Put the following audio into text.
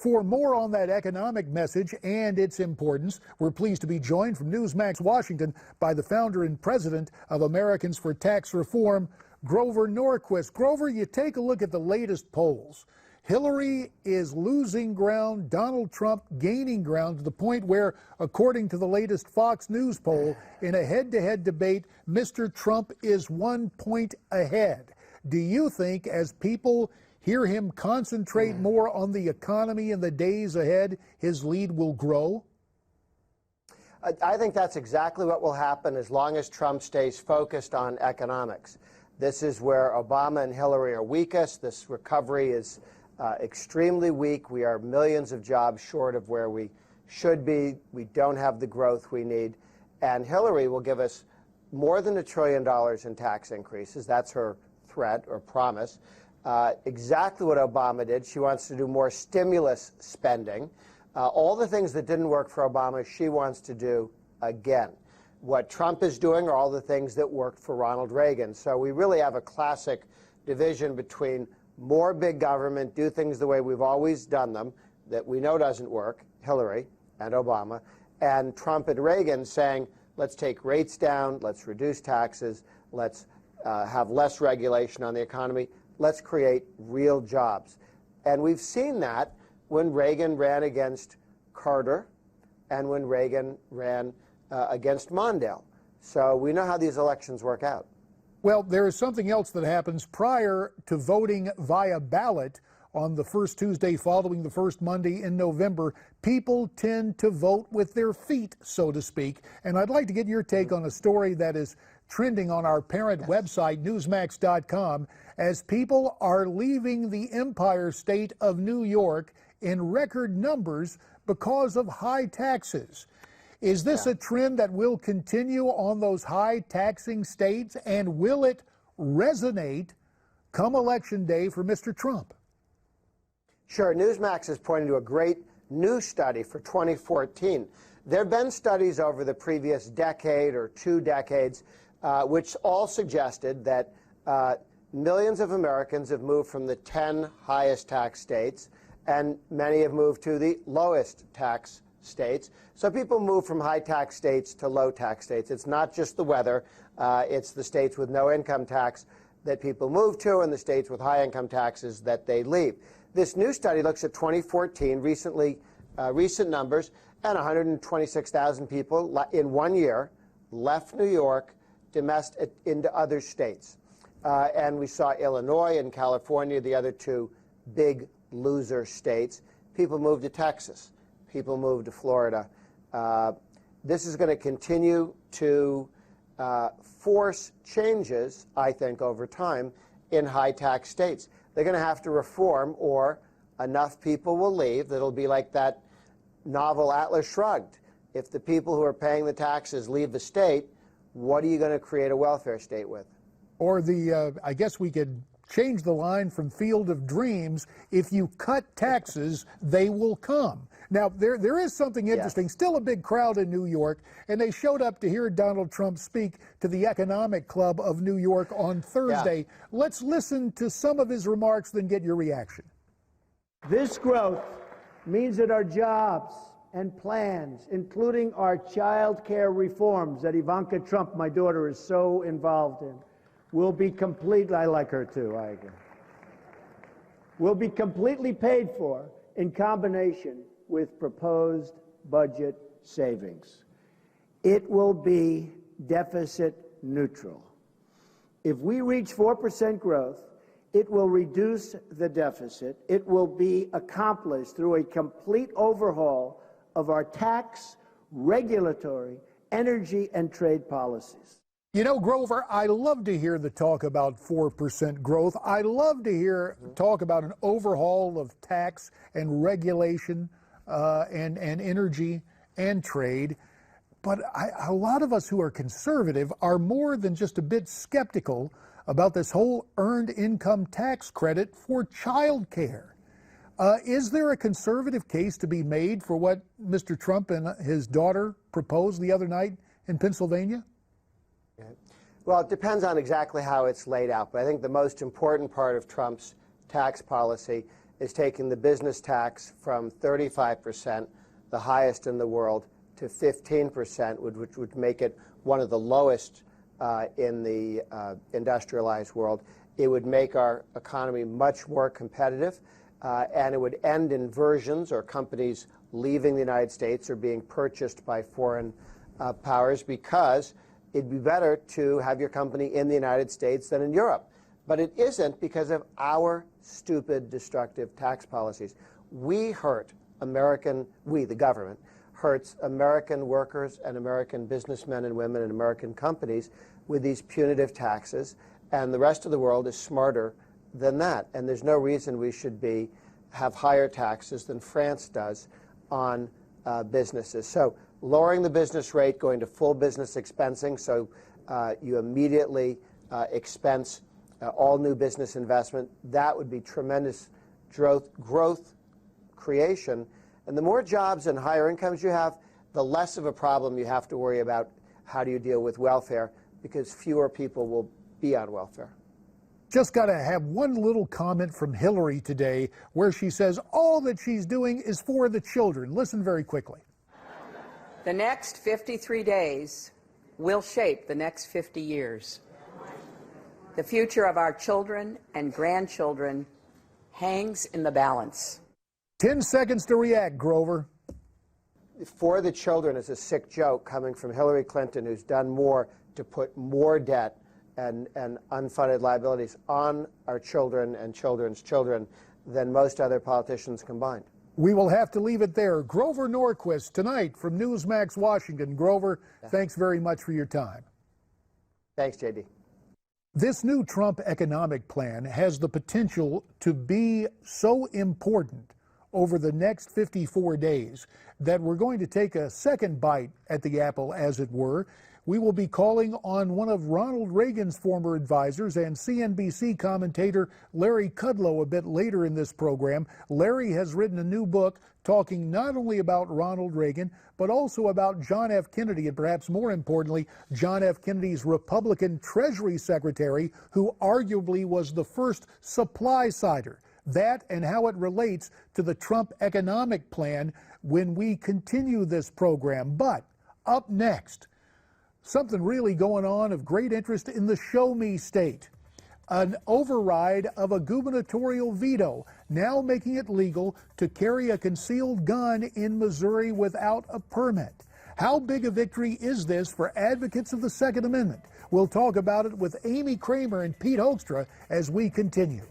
For more on that economic message and its importance, we're pleased to be joined from Newsmax Washington by the founder and president of Americans for Tax Reform, Grover Norquist. Grover, you take a look at the latest polls. Hillary is losing ground, Donald Trump gaining ground to the point where, according to the latest Fox News poll, in a head-to-head debate, Mr. Trump is 1 point ahead. Do you think, as people hear him concentrate more on the economy in the days ahead, his lead will grow? I think that's exactly what will happen as long as Trump stays focused on economics. This is where Obama and Hillary are weakest. This recovery is extremely weak. We are millions of jobs short of where we should be. We don't have the growth we need. And Hillary will give us more than $1 trillion in tax increases. That's her threat or promise. Exactly what Obama did. She wants to do more stimulus spending. All the things that didn't work for Obama, she wants to do again. What Trump is doing are all the things that worked for Ronald Reagan. So we really have a classic division between more big government, do things the way we've always done them, that we know doesn't work, Hillary and Obama, and Trump and Reagan saying, let's take rates down, let's reduce taxes, let's have less regulation on the economy, let's create real jobs. And we've seen that when Reagan ran against Carter and when Reagan ran against Mondale. So we know how these elections work out. Well, there is something else that happens prior to voting via ballot on the first Tuesday following the first Monday in November. People tend to vote with their feet, so to speak. And I'd like to get your take on a story that is trending on our parent website, Newsmax.com, as people are leaving the Empire State of New York in record numbers because of high taxes. Is this a trend that will continue on those high taxing states, and will it resonate come Election Day for Mr. Trump? Sure. Newsmax is pointing to a great new study for 2014. There have been studies over the previous decade or 2 decades which all suggested that millions of Americans have moved from the 10 highest tax states, and many have moved to the lowest tax states. So people move from high tax states to low tax states. It's not just the weather. It's the states with no income tax that people move to and the states with high income taxes that they leave. This new study looks at 2014, recent numbers, and 126,000 people in 1 year left New York into other states. And we saw Illinois and California, the other 2 big loser states. People moved to Texas. People moved to Florida. This is going to continue to force changes, I think, over time in high-tax states. They're going to have to reform, or enough people will leave that it'll be like that novel Atlas Shrugged. If the people who are paying the taxes leave the state, what are you going to create a welfare state with? Or I guess we could change the line from Field of Dreams: if you cut taxes, they will come. Now, there is something interesting. Yes. Still a big crowd in New York, and they showed up to hear Donald Trump speak to the Economic Club of New York on Thursday. Yeah. Let's listen to some of his remarks, then get your reaction. This growth means that our jobs and plans, including our child care reforms that Ivanka Trump, my daughter, is so involved in, will be completely, I like her too, I agree, will be completely paid for in combination with proposed budget savings. It will be deficit neutral. If we reach 4% growth, it will reduce the deficit. It will be accomplished through a complete overhaul of our tax, regulatory, energy, and trade policies. You know, Grover, I love to hear the talk about 4% growth. I love to hear talk about an overhaul of tax and regulation and energy and trade. But a lot of us who are conservative are more than just a bit skeptical about this whole earned income tax credit for child care. Is there a conservative case to be made for what Mr. Trump and his daughter proposed the other night in Pennsylvania? Well, it depends on exactly how it's laid out, but I think the most important part of Trump's tax policy is taking the business tax from 35%, the highest in the world, to 15%, which would make it one of the lowest in the industrialized world. It would make our economy much more competitive, and it would end inversions or companies leaving the United States or being purchased by foreign powers, because it'd be better to have your company in the United States than in Europe. But it isn't, because of our stupid, destructive tax policies. We hurt the government, hurts American workers and American businessmen and women and American companies with these punitive taxes, and the rest of the world is smarter than that. And there's no reason we should have higher taxes than France does on businesses. So lowering the business rate, going to full business expensing, so you immediately expense all new business investment, that would be tremendous growth creation. And the more jobs and higher incomes you have, the less of a problem you have to worry about how do you deal with welfare, because fewer people will be on welfare. Just got to have one little comment from Hillary today where she says all that she's doing is for the children. Listen very quickly. The next 53 days will shape the next 50 years. The future of our children and grandchildren hangs in the balance. 10 seconds to react, Grover. For the children is a sick joke coming from Hillary Clinton, who's done more to put more debt and unfunded liabilities on our children and children's children than most other politicians combined. We will have to leave it there. Grover Norquist tonight from Newsmax Washington. Grover, thanks very much for your time. Thanks, JD. This new Trump economic plan has the potential to be so important over the next 54 days that we're going to take a second bite at the apple, as it were. We will be calling on one of Ronald Reagan's former advisors and CNBC commentator Larry Kudlow a bit later in this program. Larry has written a new book talking not only about Ronald Reagan, but also about John F. Kennedy, and perhaps more importantly, John F. Kennedy's Republican Treasury Secretary, who arguably was the first supply-sider. That and how it relates to the Trump economic plan when we continue this program. But up next, something really going on of great interest in the Show Me state. An override of a gubernatorial veto, now making it legal to carry a concealed gun in Missouri without a permit. How big a victory is this for advocates of the Second Amendment? We'll talk about it with Amy Kramer and Pete Hoekstra as we continue.